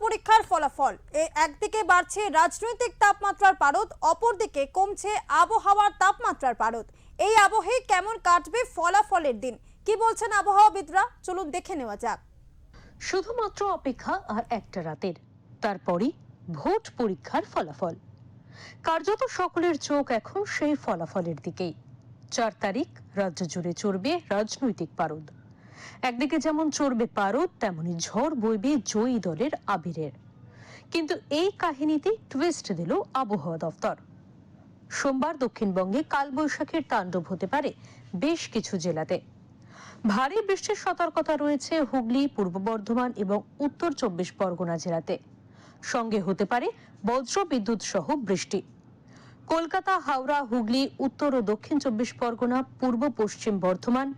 পরীক্ষার ফলাফল একদিকে বাড়ছে রাজনৈতিক তাপমাত্রার পারদ, অপরদিকে কমছে আবহাওয়ার তাপমাত্রার পারদ। এই আবহে কেমন কাটবে ফলাফলের দিন, কি বলছেন আবহাওয়াবিদরা, চলুন দেখে নেওয়া যাক। শুধুমাত্র অপেক্ষা আর একটা রাতের, তারপরই ভোট পরীক্ষার ফলাফল। কার্যত সকলের চোখ এখন সেই ফলাফলের দিকেই। 4 তারিখ রাজ্য জুড়ে চড়বে রাজনৈতিক পারদ। একদিকে যেমন চড়বে পারদ, তেমনি ঝড় বইবে জয়ী দলের আবিরের। কিন্তু এই কাহিনীতে টুইস্ট দিল আবহাওয়া দফতর। সোমবার দক্ষিণবঙ্গে কালবৈশাখীর তাণ্ডব হতে পারে বেশ কিছু জেলাতে। ভারী বৃষ্টির সতর্কতা রয়েছে হুগলি, পূর্ব বর্ধমান এবং উত্তর 24 পরগনা জেলাতে। সঙ্গে হতে পারে বজ্র বিদ্যুৎ সহ বৃষ্টি। কলকাতা, হাওড়া, হুগলি, উত্তর ও দক্ষিণ 24 পরগনা, পূর্ব পশ্চিম বর্ধমান,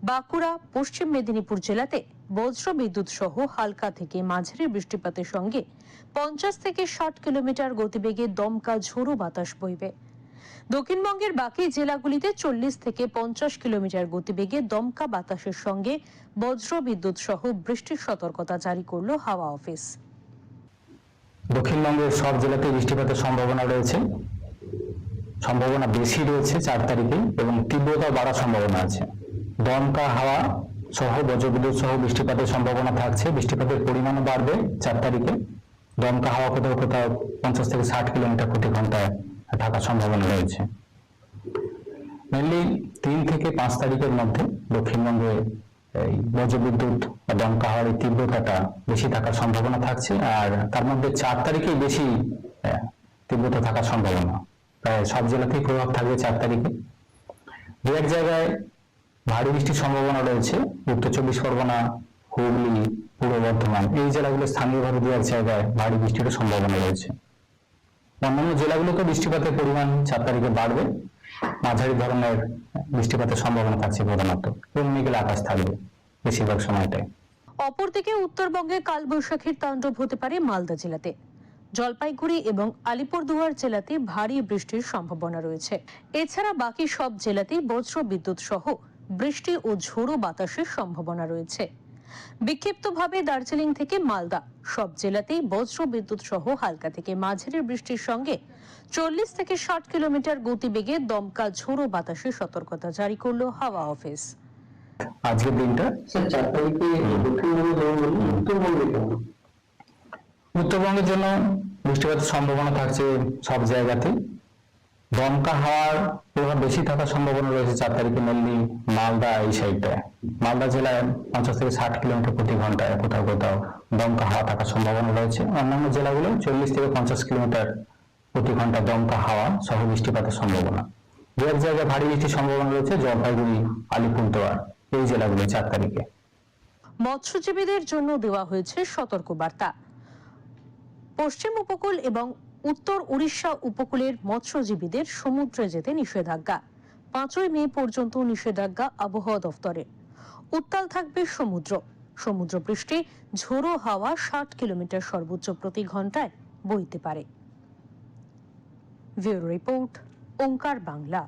বাঁকুড়া, পশ্চিম মেদিনীপুর জেলাতে বজ্র বিদ্যুৎ সহ হালকা থেকে মাঝারি বৃষ্টিপাতের সঙ্গে 50 থেকে 60 কিলোমিটার গতিবেগে দমকা ঝোড়ো বাতাস বইবে। দক্ষিণবঙ্গের বাকি জেলাগুলিতে 40 থেকে 50 কিলোমিটার গতিবেগে দমকা বাতাসের সঙ্গে বজ্র বিদ্যুৎ সহ বৃষ্টির সতর্কতা জারি করল হাওয়া অফিস। দক্ষিণবঙ্গের সব জেলাতে বৃষ্টিপাতের সম্ভাবনা রয়েছে, সম্ভাবনা বেশি রয়েছে 4 তারিখে, এবং তীব্রতা বাড়ার সম্ভাবনা আছে। দমকা হাওয়া সহ বজ্রবিদ্যুৎ সহ বৃষ্টিপাতের সম্ভাবনা থাকছে। বৃষ্টিপাতের পরিমাণও বাড়বে 4 তারিখে। দমকা হাওয়া কোথাও কোথাও 50 থেকে 60 কিলোমিটার প্রতি ঘন্টায় থাকার সম্ভাবনা রয়েছে। মেনলি 3 থেকে 5 তারিখের মধ্যে দক্ষিণবঙ্গে এই বজ্রবিদ্যুৎ বা দমকা হাওয়ার তীব্রতাটা বেশি থাকার সম্ভাবনা থাকছে, আর তার মধ্যে 4 তারিখেই বেশি তীব্রতা থাকার সম্ভাবনা। প্রায় সব জেলাতেই প্রভাব থাকবে 4 তারিখে। দু এক জায়গায় ভারী বৃষ্টির সম্ভাবনা রয়েছে। উত্তর 24 পরগনা, হুগলি, পূর্ব বর্ধমান এই জেলাগুলো স্থানীয়ভাবে দু এক জায়গায় ভারী বৃষ্টির সম্ভাবনা রয়েছে। অন্যান্য জেলাগুলোতে বৃষ্টিপাতের পরিমাণ 4 তারিখে বাড়বে। মাঝারি ধরনের বৃষ্টিপাতের সম্ভাবনা থাকছে প্রধানত, এবং মেঘলা আকাশ থাকবে বেশিরভাগ সময়টাই। অপরদিকে উত্তরবঙ্গে কালবৈশাখীর তাণ্ডব হতে পারে মালদা জেলাতে। জলপাইগুড়ি এবং আলিপুরদুয়ার জেলাতে ভারী বৃষ্টির সম্ভাবনা রয়েছে। এছাড়া বাকি সব জেলাতেই বজ্র বিদ্যুৎ সহ বৃষ্টি ও ঝোড়ো বাতাসের সম্ভাবনা রয়েছে। বিক্ষিপ্তভাবে দার্জিলিং থেকে মালদা সব জেলাতেই বজ্র বিদ্যুৎ সহ হালকা থেকে মাঝারি বৃষ্টির সঙ্গে 40 থেকে 60 কিলোমিটার গতিবেগে দমকা ঝোড়ো বাতাসের সতর্কতা জারি করলো হাওয়া অফিস। আজকের দিনটা 4 তারিখে উত্তরবঙ্গের জন্য বৃষ্টিপাতের সম্ভাবনা থাকছে সব জায়গাতে। দমকা হাওয়ার প্রভাব বেশি থাকার সম্ভাবনা রয়েছে 4 তারিখে, মেনলি মালদা এই সাইডটায়। মালদা জেলায় 50 থেকে 60 কিলোমিটার প্রতি ঘন্টায় কোথাও কোথাও দমকা হাওয়া থাকার সম্ভাবনা রয়েছে। অন্যান্য জেলাগুলো 40 থেকে 50 কিলোমিটার প্রতি ঘন্টা দমকা হাওয়া সহ বৃষ্টিপাতের সম্ভাবনা। দু এক জায়গায় ভারী বৃষ্টির সম্ভাবনা রয়েছে জলপাইগুড়ি, আলিপুরদুয়ার এই জেলাগুলো 4 তারিখে। মৎস্যজীবীদের জন্য দেওয়া হয়েছে সতর্কবার্তা। পশ্চিম উপকূল এবং উত্তর উড়িষ্যা উপকূলের মৎস্যজীবীদের সমুদ্রে যেতে নিষেধাজ্ঞা। 5ই মে পর্যন্ত নিষেধাজ্ঞা আবহাওয়া দফতরের। উত্তাল থাকবে সমুদ্র। সমুদ্রপৃষ্ঠে ঝোড়ো হাওয়া 60 কিলোমিটার সর্বোচ্চ প্রতি ঘন্টায় বইতে পারে। ব্যুরো রিপোর্ট, ওঙ্কার বাংলা।